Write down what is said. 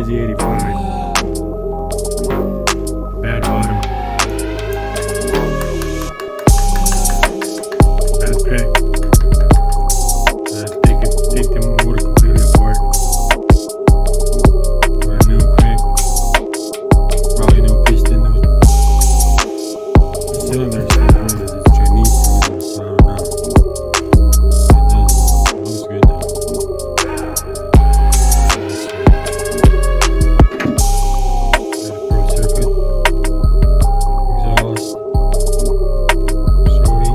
Dizzy 85. Bad bottom. Bad pack. Take the motor completely apart. Or a new crank. Probably new piston. The cylinder still is it's Chinese cylinder, so I don't know. It looks good though. Got a pro circuit. Exhaust. Shorty.